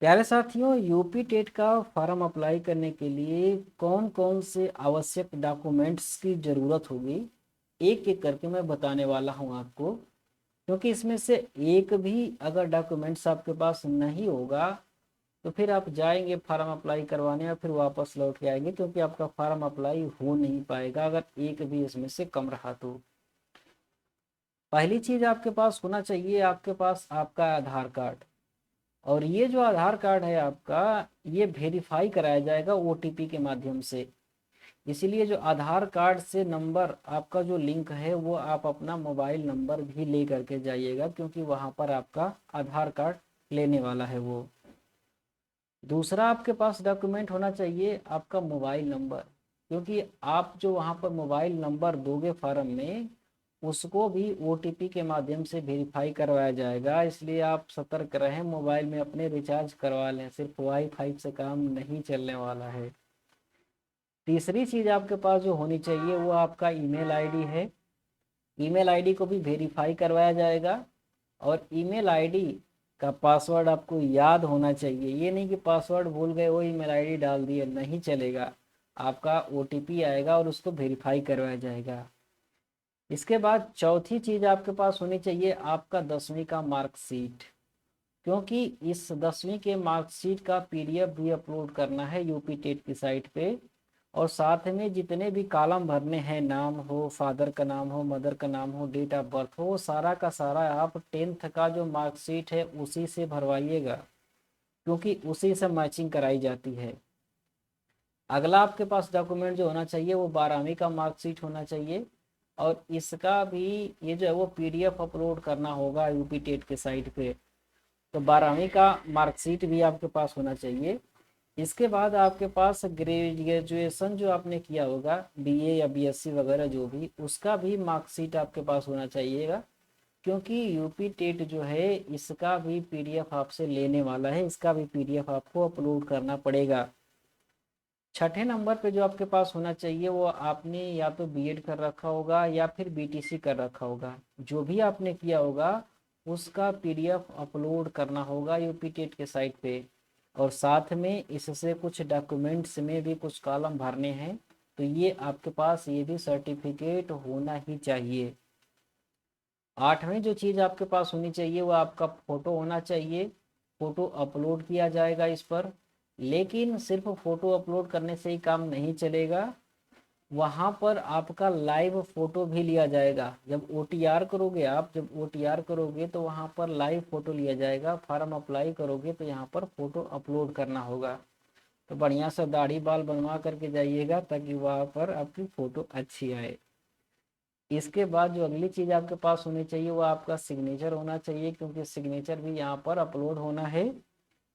प्यारे साथियों, UP TET का फॉर्म अप्लाई करने के लिए कौन कौन से आवश्यक डॉक्यूमेंट्स की ज़रूरत होगी, एक एक करके मैं बताने वाला हूं आपको। क्योंकि इसमें से एक भी अगर डॉक्यूमेंट्स आपके पास नहीं होगा तो फिर आप जाएंगे फॉर्म अप्लाई करवाने और फिर वापस लौट के आएंगे, क्योंकि आपका फॉर्म अप्लाई हो नहीं पाएगा अगर एक भी इसमें से कम रहा तो। पहली चीज़ आपके पास होना चाहिए, आपके पास आपका आधार कार्ड। और ये जो आधार कार्ड है आपका, ये वेरीफाई कराया जाएगा ओटीपी के माध्यम से। इसीलिए जो आधार कार्ड से नंबर आपका जो लिंक है वो आप अपना मोबाइल नंबर भी ले करके जाइएगा, क्योंकि वहाँ पर आपका आधार कार्ड लेने वाला है वो। दूसरा आपके पास डॉक्यूमेंट होना चाहिए आपका मोबाइल नंबर, क्योंकि आप जो वहाँ पर मोबाइल नंबर दोगे फॉर्म में, उसको भी ओटीपी के माध्यम से वेरीफाई करवाया जाएगा। इसलिए आप सतर्क रहें, मोबाइल में अपने रिचार्ज करवा लें, सिर्फ वाईफाई से काम नहीं चलने वाला है। तीसरी चीज़ आपके पास जो होनी चाहिए वो आपका ईमेल आईडी है। ईमेल आईडी को भी वेरीफाई करवाया जाएगा। और ईमेल आईडी का पासवर्ड आपको याद होना चाहिए। ये नहीं कि पासवर्ड भूल गए वो ईमेल आईडी डाल दिए, नहीं चलेगा। आपका ओटीपी आएगा और उसको वेरीफाई करवाया जाएगा। इसके बाद चौथी चीज़ आपके पास होनी चाहिए आपका 10वीं का मार्कशीट, क्योंकि इस 10वीं के मार्कशीट का पीडीएफ भी अपलोड करना है यूपी टेट की साइट पे। और साथ में जितने भी कॉलम भरने हैं, नाम हो, फादर का नाम हो, मदर का नाम हो, डेट ऑफ बर्थ हो, वो सारा का सारा आप 10th का जो मार्कशीट है उसी से भरवाइएगा, क्योंकि उसी से मैचिंग कराई जाती है। अगला आपके पास डॉक्यूमेंट जो होना चाहिए वो 12वीं का मार्कशीट होना चाहिए। और इसका भी ये जो है वो पीडीएफ अपलोड करना होगा यूपी टेट के साइट पे। तो 12वीं का मार्कशीट भी आपके पास होना चाहिए। इसके बाद आपके पास ग्रेजुएशन जो आपने किया होगा, बीए या बीएससी वगैरह जो भी, उसका भी मार्कशीट आपके पास होना चाहिएगा, क्योंकि यूपी टेट जो है इसका भी पीडीएफ आपसे लेने वाला है। इसका भी पीडीएफ आपको अपलोड करना पड़ेगा। छठे नंबर पे जो आपके पास होना चाहिए वो आपने या तो बीएड कर रखा होगा या फिर बीटीसी कर रखा होगा। जो भी आपने किया होगा उसका पीडीएफ अपलोड करना होगा यूपी टेट के साइट पे। और साथ में इससे कुछ डॉक्यूमेंट्स में भी कुछ कॉलम भरने हैं, तो ये आपके पास ये भी सर्टिफिकेट होना ही चाहिए। आठवीं जो चीज़ आपके पास होनी चाहिए वो आपका फ़ोटो होना चाहिए। फ़ोटो अपलोड किया जाएगा इस पर। लेकिन सिर्फ फ़ोटो अपलोड करने से ही काम नहीं चलेगा, वहाँ पर आपका लाइव फ़ोटो भी लिया जाएगा। जब ओटीआर करोगे, आप जब ओटीआर करोगे तो वहाँ पर लाइव फ़ोटो लिया जाएगा। फॉर्म अप्लाई करोगे तो यहाँ पर फ़ोटो अपलोड करना होगा। तो बढ़िया सा दाढ़ी बाल बनवा करके जाइएगा, ताकि वहाँ पर आपकी फ़ोटो अच्छी आए। इसके बाद जो अगली चीज़ आपके पास होनी चाहिए वो आपका सिग्नेचर होना चाहिए, क्योंकि सिग्नेचर भी यहाँ पर अपलोड होना है।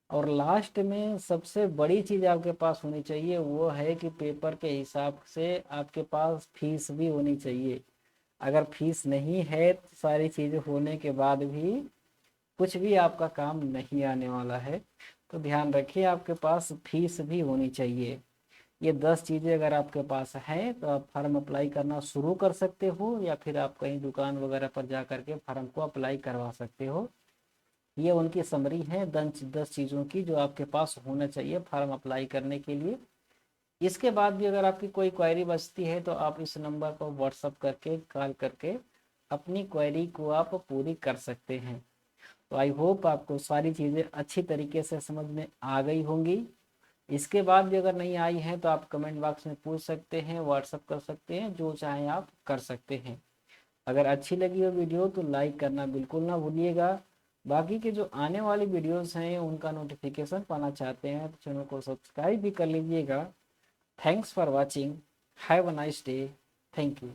और लास्ट में सबसे बड़ी चीज़ आपके पास होनी चाहिए वो है कि पेपर के हिसाब से आपके पास फीस भी होनी चाहिए। अगर फीस नहीं है तो सारी चीज़ें होने के बाद भी कुछ भी आपका काम नहीं आने वाला है। तो ध्यान रखिए, आपके पास फीस भी होनी चाहिए। ये 10 चीज़ें अगर आपके पास हैं तो आप फॉर्म अप्लाई करना शुरू कर सकते हो, या फिर आप कहीं दुकान वगैरह पर जा करके फॉर्म को अप्लाई करवा सकते हो। ये उनकी समरी है 10 चीज़ों की जो आपके पास होना चाहिए फॉर्म अप्लाई करने के लिए। इसके बाद भी अगर आपकी कोई क्वेरी बचती है तो आप इस नंबर पर व्हाट्सअप करके, कॉल करके अपनी क्वेरी को आप पूरी कर सकते हैं। तो आई होप आपको सारी चीज़ें अच्छी तरीके से समझ में आ गई होंगी। इसके बाद भी अगर नहीं आई है तो आप कमेंट बॉक्स में पूछ सकते हैं, व्हाट्सअप कर सकते हैं, जो चाहें आप कर सकते हैं। अगर अच्छी लगी हो वीडियो तो लाइक करना बिल्कुल ना भूलिएगा। बाकी के जो आने वाली वीडियोस हैं उनका नोटिफिकेशन पाना चाहते हैं तो चैनल को सब्सक्राइब भी कर लीजिएगा। Thanks for watching. Have a nice day. Thank you.